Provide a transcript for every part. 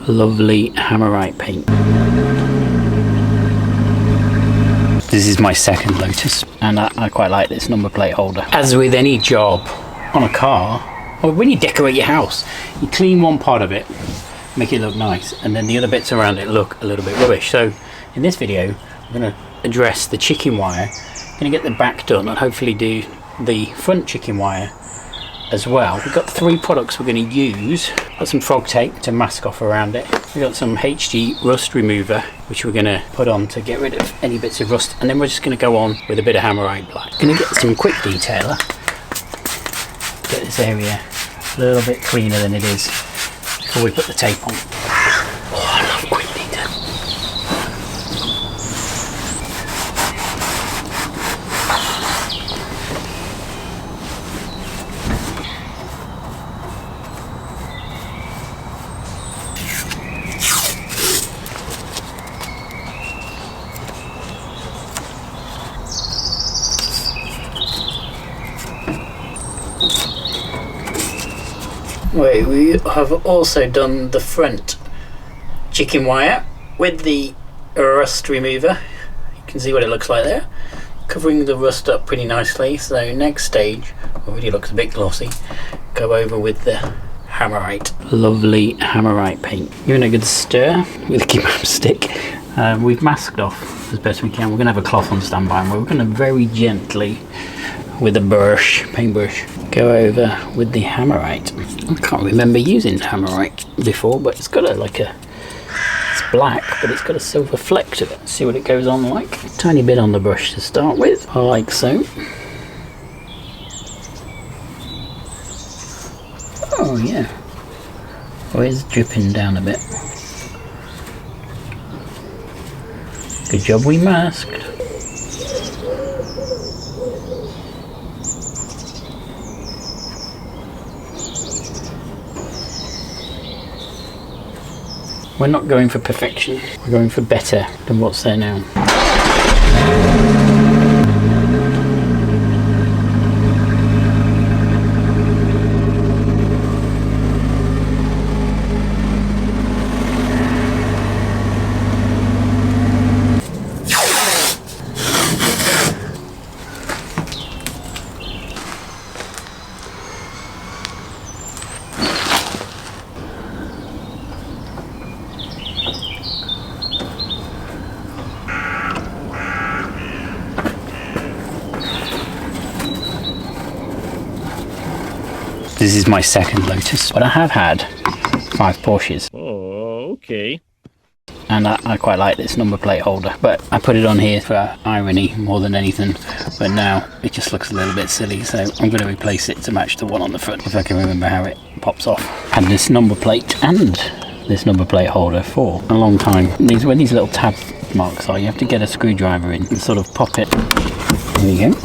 lovely Hammerite paint. This is my second Lotus, and I quite like this number plate holder. As with any job on a car, or when you decorate your house, you clean one part of it, make it look nice, and then the other bits around it look a little bit rubbish. So in this video, I'm going to address the chicken wire. I'm going to get the back done and hopefully do the front chicken wire as well. We've got three products we're going to use. Got some frog tape to mask off around it. We've got some HG rust remover, which we're going to put on to get rid of any bits of rust, and then we're just going to go on with a bit of Hammerite black. Going to get some quick detailer, get this area a little bit cleaner than it is before we put the tape on. Oh, I love quick detail. We have also done the front chicken wire with the rust remover. You can see what it looks like there, covering the rust up pretty nicely. So next stage, already looks a bit glossy, go over with the Hammerite. Lovely Hammerite paint. Giving it a good stir with a kebab stick. We've masked off as best we can. We're going to have a cloth on standby, and we're going to very gently, with a brush, paintbrush, go over with the Hammerite. I can't remember using Hammerite before, but it's got it's black, but it's got a silver fleck to it. Let's see what it goes on like. Tiny bit on the brush to start with, like so. Oh yeah, oh, it's dripping down a bit. Good job we masked. We're not going for perfection, we're going for better than what's there now. This is my second Lotus, but I have had 5 Porsches. Oh, okay. And I quite like this number plate holder, but I put it on here for irony more than anything. But now it just looks a little bit silly, so I'm going to replace it to match the one on the front, if I can remember how it pops off. Had this number plate and this number plate holder for a long time. Where these little tab marks are, you have to get a screwdriver in and sort of pop it. There you go.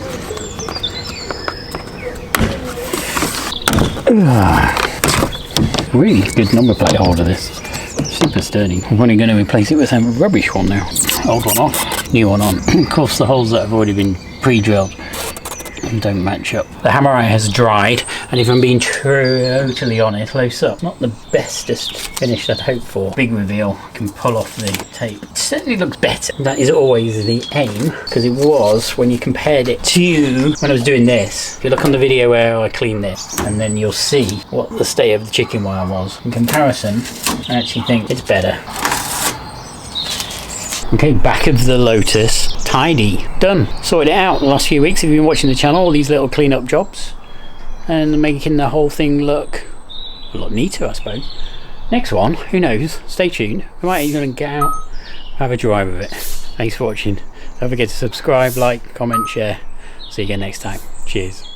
Really good number plate holder, this. Super sturdy. I'm only going to replace it with a rubbish one now. Old one off, new one on. Of course the holes that have already been pre-drilled don't match up. The Hammerite has dried, and if I'm being totally honest, close up, not the bestest finish I'd hoped for. Big reveal, I can pull off the tape. It certainly looks better. That is always the aim, because it was when you compared it to when I was doing this. If you look on the video where I cleaned this, and then you'll see what the state of the chicken wire was. In comparison, I actually think it's better. Okay, back of the Lotus, tidy, done. Sorted it out the last few weeks. If you've been watching the channel, all these little clean-up jobs, and making the whole thing look a lot neater, I suppose. Next one, who knows? Stay tuned. We might even get out, have a drive of it. Thanks for watching. Don't forget to subscribe, like, comment, share. See you again next time. Cheers.